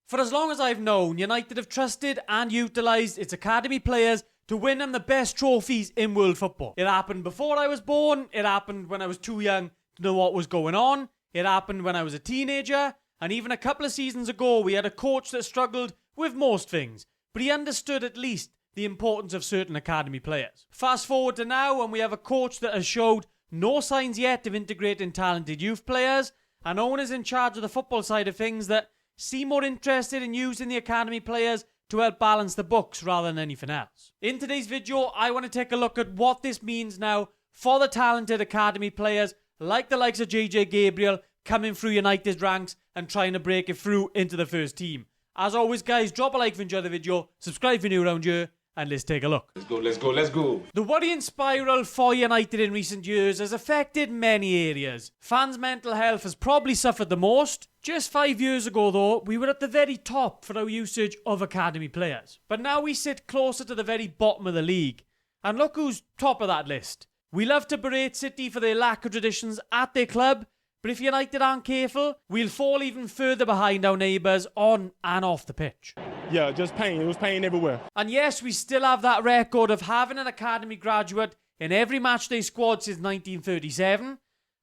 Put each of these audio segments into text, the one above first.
For as long as I've known, United have trusted and utilised its academy players to win them the best trophies in world football. It happened before I was born, it happened when I was too young to know what was going on, it happened when I was a teenager, and even a couple of seasons ago we had a coach that struggled with most things, but he understood at least the importance of certain academy players. Fast forward to now, and we have a coach that has showed no signs yet of integrating talented youth players, and owners in charge of the football side of things that seem more interested in using the academy players to help balance the books rather than anything else. In today's video, I want to take a look at what this means now for the talented academy players like the likes of JJ Gabriel coming through United's ranks and trying to break it through into the first team. As always, guys, drop a like if you enjoyed the video, subscribe if you're new around here, and let's take a look. Let's go. The worrying spiral for United in recent years has affected many areas. Fans' mental health has probably suffered the most. Just 5 years ago, though, we were at the very top for our usage of academy players. But now we sit closer to the very bottom of the league. And look who's top of that list. We love to berate City for their lack of traditions at their club, but if United aren't careful, we'll fall even further behind our neighbours on and off the pitch. Yeah, just pain. It was pain everywhere. And yes, we still have that record of having an academy graduate in every matchday squad since 1937.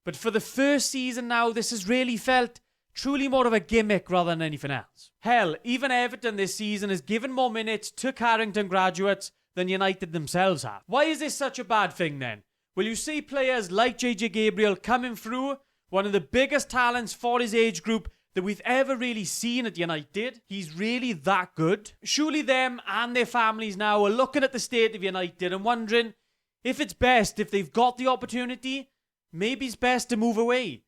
But for the first season now, this has really felt truly more of a gimmick rather than anything else. Hell, even Everton this season has given more minutes to Carrington graduates than United themselves have. Why is this such a bad thing then? Well, you see players like JJ Gabriel coming through, one of the biggest talents for his age group that we've ever really seen at United. He's really that good. Surely them and their families now are looking at the state of United and wondering if it's best, if they've got the opportunity, maybe it's best to move away.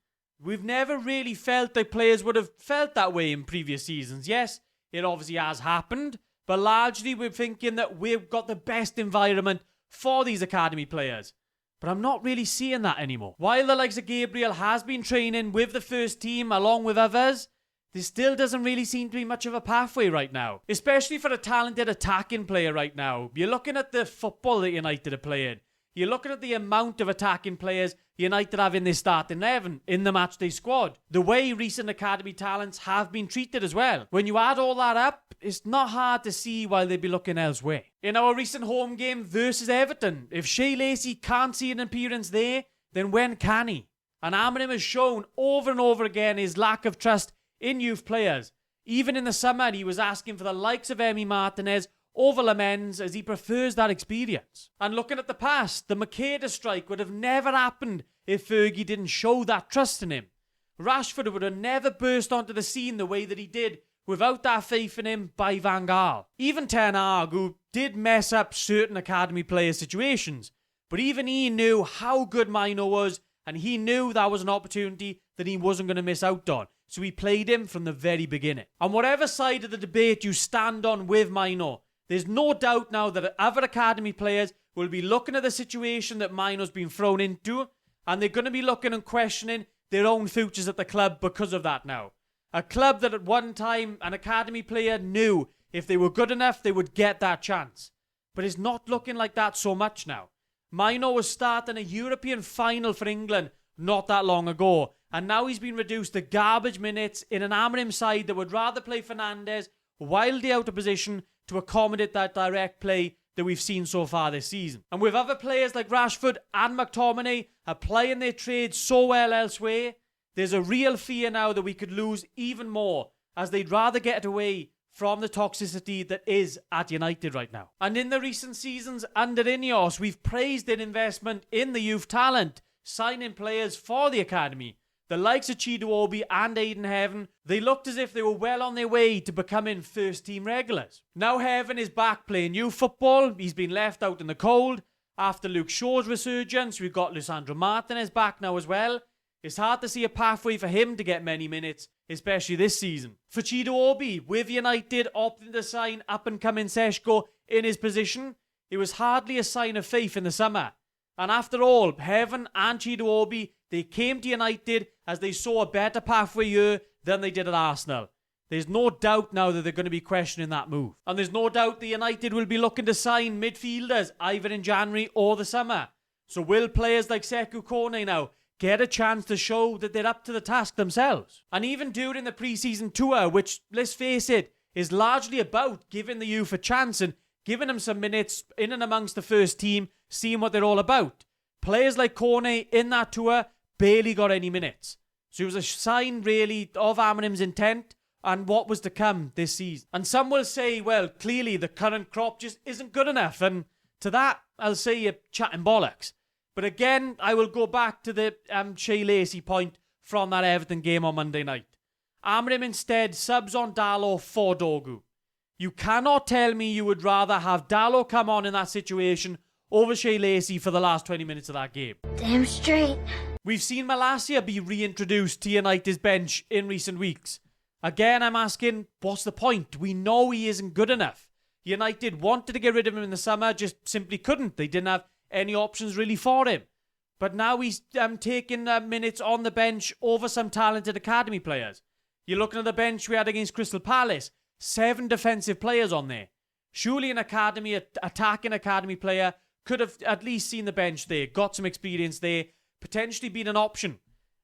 We've never really felt that players would have felt that way in previous seasons. Yes, it obviously has happened, but largely we're thinking that we've got the best environment for these academy players. But I'm not really seeing that anymore. While the likes of Gabriel has been training with the first team along with others, there still doesn't really seem to be much of a pathway right now. Especially for a talented attacking player right now. You're looking at the football that United are playing. You're looking at the amount of attacking players United have in their starting 11 in the matchday squad. The way recent academy talents have been treated as well. When you add all that up, it's not hard to see why they'd be looking elsewhere. In our recent home game versus Everton, if Shea Lacey can't see an appearance there, then when can he? And Amorim has shown over and over again his lack of trust in youth players. Even in the summer, he was asking for the likes of Emi Martinez over Lamens as he prefers that experience. And looking at the past, the Makeda strike would have never happened if Fergie didn't show that trust in him. Rashford would have never burst onto the scene the way that he did without that faith in him by Van Gaal. Even Ten Hag, who did mess up certain academy player situations, but even he knew how good Mino was, and he knew that was an opportunity that he wasn't going to miss out on. So he played him from the very beginning. On whatever side of the debate you stand on with Mino, there's no doubt now that other academy players will be looking at the situation that Mino's been thrown into, and they're going to be looking and questioning their own futures at the club because of that now. A club that at one time an academy player knew if they were good enough they would get that chance. But it's not looking like that so much now. Mino was starting a European final for England not that long ago, and now he's been reduced to garbage minutes in an Amorim side that would rather play Fernandes wildly out of position to accommodate that direct play that we've seen so far this season. And with other players like Rashford and McTominay applying their trade so well elsewhere, there's a real fear now that we could lose even more as they'd rather get away from the toxicity that is at United right now. And in the recent seasons under Ineos, we've praised their investment in the youth talent, signing players for the academy. The likes of Chido Obi and Aiden Heaven, they looked as if they were well on their way to becoming first team regulars. Now Heaven is back playing youth football. He's been left out in the cold. After Luke Shaw's resurgence, we've got Lisandro Martinez back now as well. It's hard to see a pathway for him to get many minutes, especially this season. For Chido Obi, with United opting to sign up-and-coming Seshko in his position, it was hardly a sign of faith in the summer. And after all, Heaven and Chido Obi, they came to United as they saw a better pathway here than they did at Arsenal. There's no doubt now that they're going to be questioning that move. And there's no doubt the United will be looking to sign midfielders either in January or the summer. So will players like Sekou Kone now get a chance to show that they're up to the task themselves. And even during the pre-season tour, which, let's face it, is largely about giving the youth a chance and giving them some minutes in and amongst the first team, seeing what they're all about. Players like Cornet in that tour barely got any minutes. So it was a sign, really, of Amorim's intent and what was to come this season. And some will say, well, clearly the current crop just isn't good enough. And to that, I'll say you're chatting bollocks. But again, I will go back to the Shea Lacey point from that Everton game on Monday night. Amorim instead subs on Dalot for Dogu. You cannot tell me you would rather have Dalot come on in that situation over Shea Lacey for the last 20 minutes of that game. Damn straight. We've seen Malacia be reintroduced to United's bench in recent weeks. Again, I'm asking, what's the point? We know he isn't good enough. United wanted to get rid of him in the summer, just simply couldn't. They didn't have any options really for him. But now he's taking minutes on the bench over some talented academy players. You're looking at the bench we had against Crystal Palace. 7 defensive players on there. Surely an attacking academy player could have at least seen the bench there, got some experience there, potentially been an option.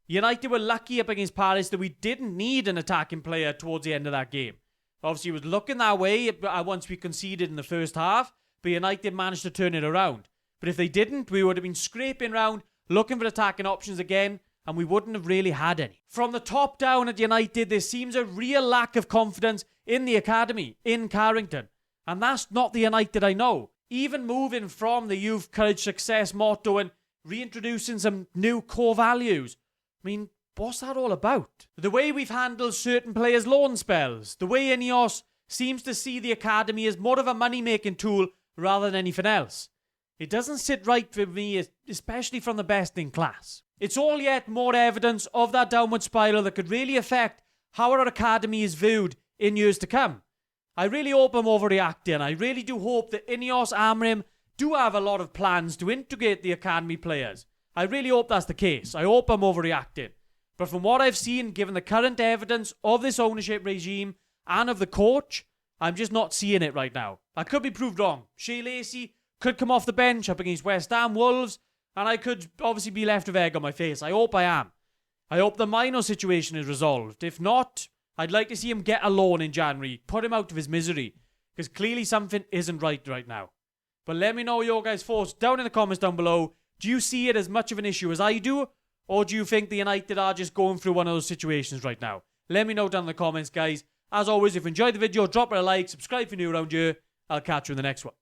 United were lucky up against Palace that we didn't need an attacking player towards the end of that game. Obviously, it was looking that way once we conceded in the first half, but United managed to turn it around. But if they didn't, we would have been scraping around, looking for attacking options again, and we wouldn't have really had any. From the top down at United, there seems a real lack of confidence in the academy, in Carrington. And that's not the United I know. Even moving from the youth, courage, success motto and reintroducing some new core values. I mean, what's that all about? The way we've handled certain players' loan spells, the way Ineos seems to see the academy as more of a money-making tool rather than anything else. It doesn't sit right for me, especially from the best in class. It's all yet more evidence of that downward spiral that could really affect how our academy is viewed in years to come. I really hope I'm overreacting. I really do hope that Ineos Amorim do have a lot of plans to integrate the academy players. I really hope that's the case. I hope I'm overreacting. But from what I've seen, given the current evidence of this ownership regime and of the coach, I'm just not seeing it right now. I could be proved wrong. Shea Lacey could come off the bench up against West Ham, Wolves, and I could obviously be left with egg on my face. I hope I am. I hope the minor situation is resolved. If not, I'd like to see him get a loan in January, put him out of his misery, because clearly something isn't right now. But let me know your guys' thoughts down in the comments down below. Do you see it as much of an issue as I do, or do you think the United are just going through one of those situations right now? Let me know down in the comments, guys. As always, if you enjoyed the video, drop it a like, subscribe if you're new around here. I'll catch you in the next one.